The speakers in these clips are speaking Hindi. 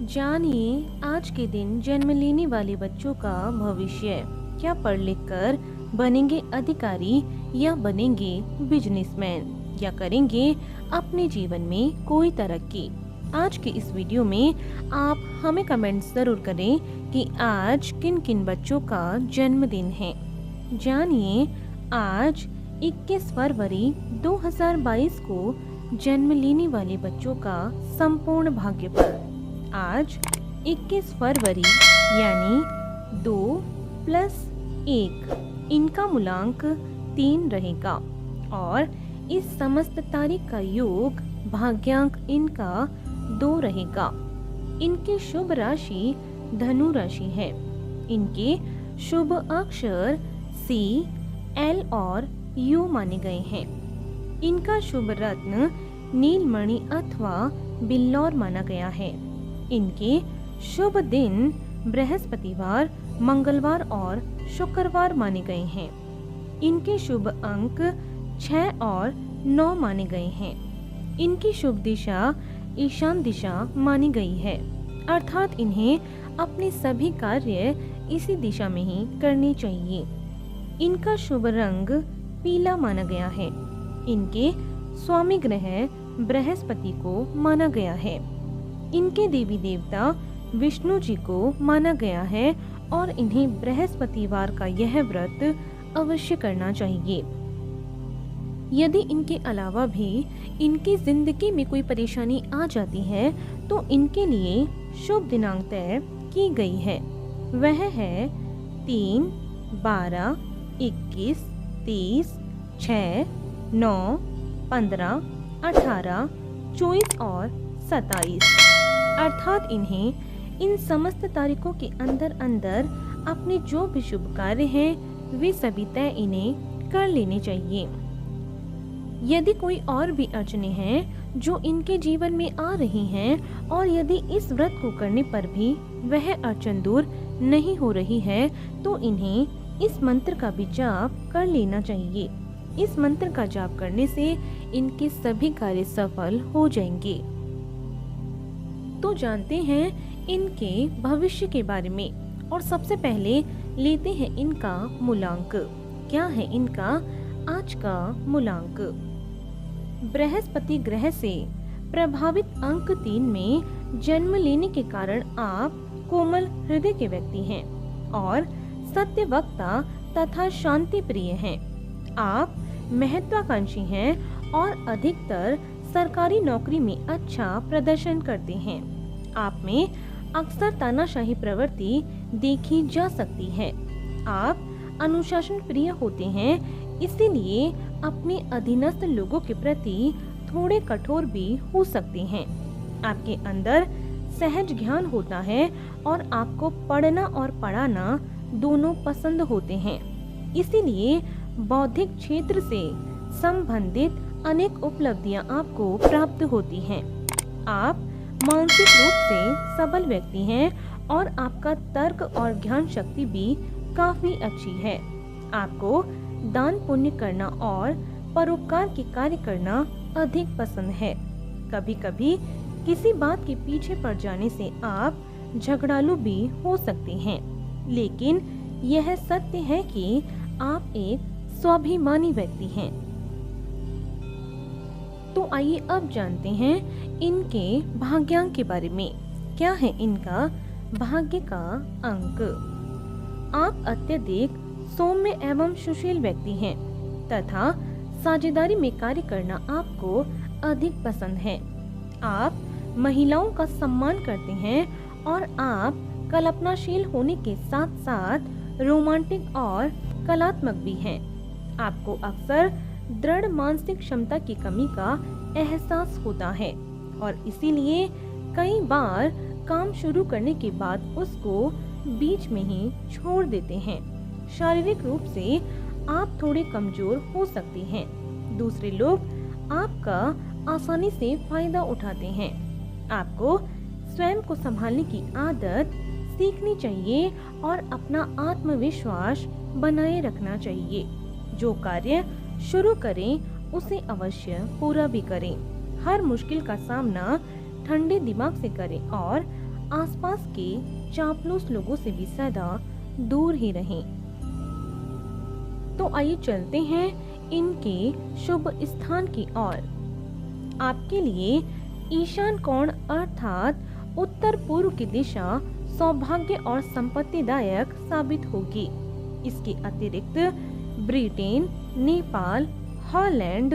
जानिए आज के दिन जन्म लेने वाले बच्चों का भविष्य। क्या पढ़ लिख कर बनेंगे अधिकारी या बनेंगे बिजनेसमैन या करेंगे अपने जीवन में कोई तरक्की। आज के इस वीडियो में आप हमें कमेंट जरूर करें कि आज किन किन बच्चों का जन्मदिन है। जानिए आज 21 फरवरी 2022 को जन्म लेने वाले बच्चों का संपूर्ण भाग्यफल। आज 21 फरवरी यानी 2 + 1 इनका मूलांक 3 रहेगा और इस समस्त तारीख का योग भाग्यांक इनका 2 रहेगा। इनकी शुभ राशि धनु राशि है। इनके शुभ अक्षर C, L और U माने गए हैं। इनका शुभ रत्न नीलमणि अथवा बिल्लौर माना गया है। इनके शुभ दिन बृहस्पतिवार, मंगलवार और शुक्रवार माने गए हैं। इनके शुभ अंक 6 और 9 माने गए हैं। इनकी शुभ दिशा ईशान दिशा मानी गई है, अर्थात इन्हें अपने सभी कार्य इसी दिशा में ही करने चाहिए। इनका शुभ रंग पीला माना गया है। इनके स्वामी ग्रह बृहस्पति को माना गया है। इनके देवी देवता विष्णु जी को माना गया है और इन्हें बृहस्पतिवार का यह व्रत अवश्य करना चाहिए। यदि इनके अलावा भी इनकी जिंदगी में कोई परेशानी आ जाती है तो इनके लिए शुभ दिनांक तय की गई है। वह है 3, 12, 21, 30, 6, 9, 15, 18, 24 और 27, अर्थात इन्हें इन समस्त तारीखों के अंदर अंदर अपने जो भी शुभ कार्य हैं वे सभी तय इन्हें कर लेने चाहिए। यदि कोई और भी अड़चने हैं जो इनके जीवन में आ रही हैं और यदि इस व्रत को करने पर भी वह अड़चन दूर नहीं हो रही है तो इन्हें इस मंत्र का भी जाप कर लेना चाहिए। इस मंत्र का जाप करने से इनके सभी कार्य सफल हो जाएंगे। तो जानते हैं इनके भविष्य के बारे में और सबसे पहले लेते हैं इनका मूलांक। क्या है इनका आज का मूलांक? बृहस्पति ग्रह से प्रभावित अंक 3 में जन्म लेने के कारण आप कोमल हृदय के व्यक्ति हैं और सत्यवक्ता तथा शांति प्रिय हैं। आप महत्वाकांक्षी हैं और अधिकतर सरकारी नौकरी में अच्छा प्रदर्शन करते हैं। आप में अक्सर तानाशाही प्रवृत्ति देखी जा सकती है। आप अनुशासन प्रिय होते हैं, इसीलिए अपने अधीनस्थ लोगों के प्रति थोड़े कठोर भी हो सकते हैं। आपके अंदर सहज ज्ञान होता है और आपको पढ़ना और पढ़ाना दोनों पसंद होते हैं, इसीलिए बौद्धिक क्षेत्र से संबंधित अनेक उपलब्धियां आपको प्राप्त होती हैं। आप मानसिक रूप से सबल व्यक्ति हैं और आपका तर्क और ज्ञान शक्ति भी काफी अच्छी है। आपको दान पुण्य करना और परोपकार के कार्य करना अधिक पसंद है। कभी कभी किसी बात के पीछे पड़ जाने से आप झगड़ालू भी हो सकते हैं, लेकिन यह सत्य है कि आप एक स्वाभिमानी व्यक्ति हैं। तो आइए अब जानते हैं इनके भाग्यांक के बारे में। क्या है इनका भाग्य का अंक? आप अत्यधिक सौम्य एवं सुशील व्यक्ति हैं तथा साझेदारी में कार्य करना आपको अधिक पसंद है। आप महिलाओं का सम्मान करते हैं और आप कल्पनाशील होने के साथ साथ रोमांटिक और कलात्मक भी हैं। आपको अक्सर दृढ़ मानसिक क्षमता की कमी का एहसास होता है और इसीलिए कई बार काम शुरू करने के बाद उसको बीच में ही छोड़ देते हैं। शारीरिक रूप से आप थोड़े कमजोर हो सकते हैं। दूसरे लोग आपका आसानी से फायदा उठाते हैं। आपको स्वयं को संभालने की आदत सीखनी चाहिए और अपना आत्मविश्वास बनाए रखना चाहिए। जो कार्य शुरू करें उसे अवश्य पूरा भी करें। हर मुश्किल का सामना ठंडे दिमाग से करें और आसपास के चापलूस लोगों से भी सदा दूर ही रहें। तो आइए चलते हैं इनके शुभ स्थान की ओर। आपके लिए ईशान कोण अर्थात उत्तर पूर्व की दिशा सौभाग्य और संपत्तिदायक साबित होगी। इसके अतिरिक्त ब्रिटेन, नेपाल, हॉलैंड,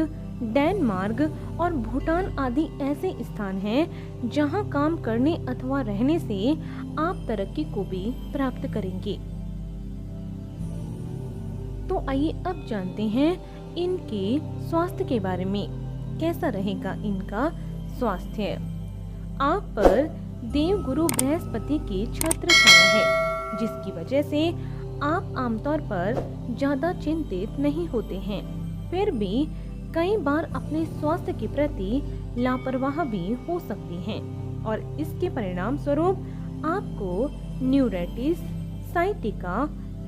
डेनमार्क और भूटान आदि ऐसे स्थान हैं जहां काम करने अथवा रहने से आप तरक्की को भी प्राप्त करेंगे। तो आइए अब जानते हैं इनके स्वास्थ्य के बारे में। कैसा रहेगा इनका स्वास्थ्य? आप पर देवगुरु बृहस्पति की छत्र छाया है, जिसकी वजह से आप आमतौर पर ज्यादा चिंतित नहीं होते हैं। फिर भी कई बार अपने स्वास्थ्य के प्रति लापरवाह भी हो सकते हैं और इसके परिणाम स्वरूप आपको न्यूराइटिस, साइटिका,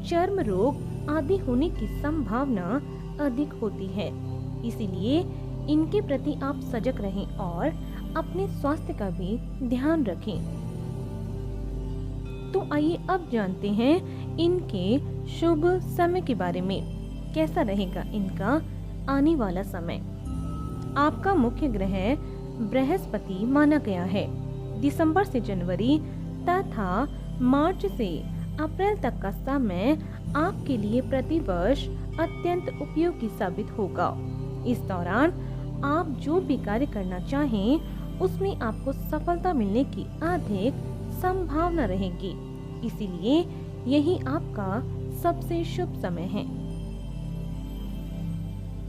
चर्म रोग आदि होने की संभावना अधिक होती है। इसीलिए इनके प्रति आप सजग रहें और अपने स्वास्थ्य का भी ध्यान रखें। तो आइए अब जानते हैं इनके शुभ समय के बारे में। कैसा रहेगा इनका आने वाला समय? आपका मुख्य ग्रह बृहस्पति माना गया है। दिसंबर से जनवरी तथा मार्च से अप्रैल तक का समय आपके लिए प्रतिवर्ष अत्यंत उपयोगी साबित होगा। इस दौरान आप जो भी कार्य करना चाहें उसमें आपको सफलता मिलने की अधिक संभावना रहेगी। इसीलिए यही आपका सबसे शुभ समय है।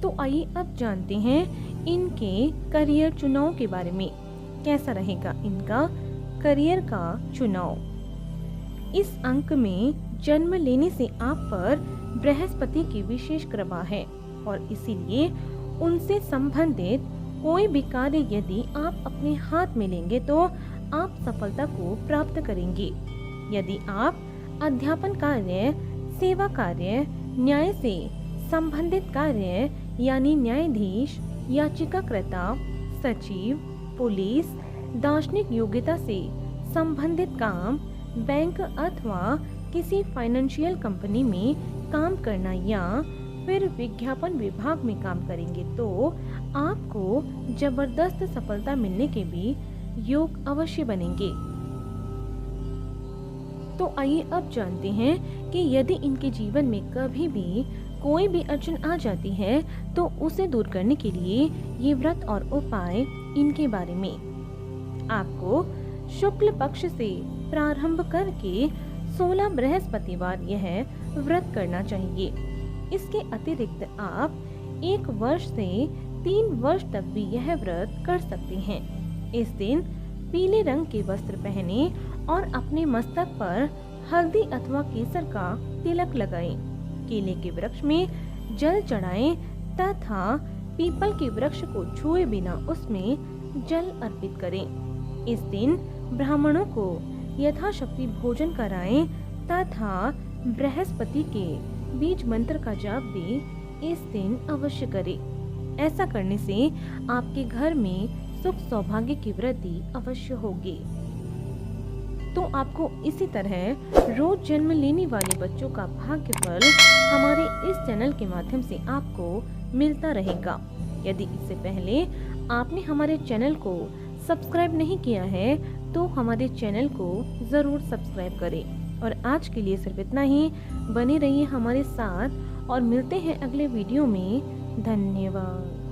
तो आइए अब जानते हैं इनके करियर चुनाव के बारे में। कैसा रहेगा इनका करियर का चुनाव? इस अंक में जन्म लेने से आप पर बृहस्पति की विशेष कृपा है और इसीलिए उनसे संबंधित कोई भी कार्य यदि आप अपने हाथ में लेंगे तो आप सफलता को प्राप्त करेंगे। यदि आप अध्यापन कार्य, सेवा कार्य, न्याय से संबंधित कार्य यानी न्यायाधीश, याचिकाकर्ता, सचिव, पुलिस, दार्शनिक योग्यता से संबंधित काम, बैंक अथवा किसी फाइनेंशियल कंपनी में काम करना या फिर विज्ञापन विभाग में काम करेंगे तो आपको जबरदस्त सफलता मिलने के भी योग अवश्य बनेंगे। तो आइए अब जानते हैं कि यदि इनके जीवन में कभी भी कोई भी अड़चन आ जाती है तो उसे दूर करने के लिए ये व्रत और उपाय इनके बारे में। आपको शुक्ल पक्ष से प्रारंभ करके 16 बृहस्पतिवार यह व्रत करना चाहिए। इसके अतिरिक्त आप 1 वर्ष से 3 वर्ष तक भी यह व्रत कर सकते हैं। इस दिन पीले रंग के वस्त्र पहने और अपने मस्तक पर हल्दी अथवा केसर का तिलक लगाएं। केले के वृक्ष में जल चढ़ाएं तथा पीपल के वृक्ष को छुए बिना उसमें जल अर्पित करें। इस दिन ब्राह्मणों को यथाशक्ति भोजन कराएं तथा बृहस्पति के बीज मंत्र का जाप भी इस दिन अवश्य करें। ऐसा करने से आपके घर में सुख सौभाग्य की वृद्धि अवश्य होगी। तो आपको इसी तरह रोज जन्म लेने वाले बच्चों का भाग्यफल हमारे इस चैनल के माध्यम से आपको मिलता रहेगा। यदि इससे पहले आपने हमारे चैनल को सब्सक्राइब नहीं किया है तो हमारे चैनल को जरूर सब्सक्राइब करें। और आज के लिए सिर्फ इतना ही। बने रहिए हमारे साथ और मिलते हैं अगले वीडियो में। धन्यवाद।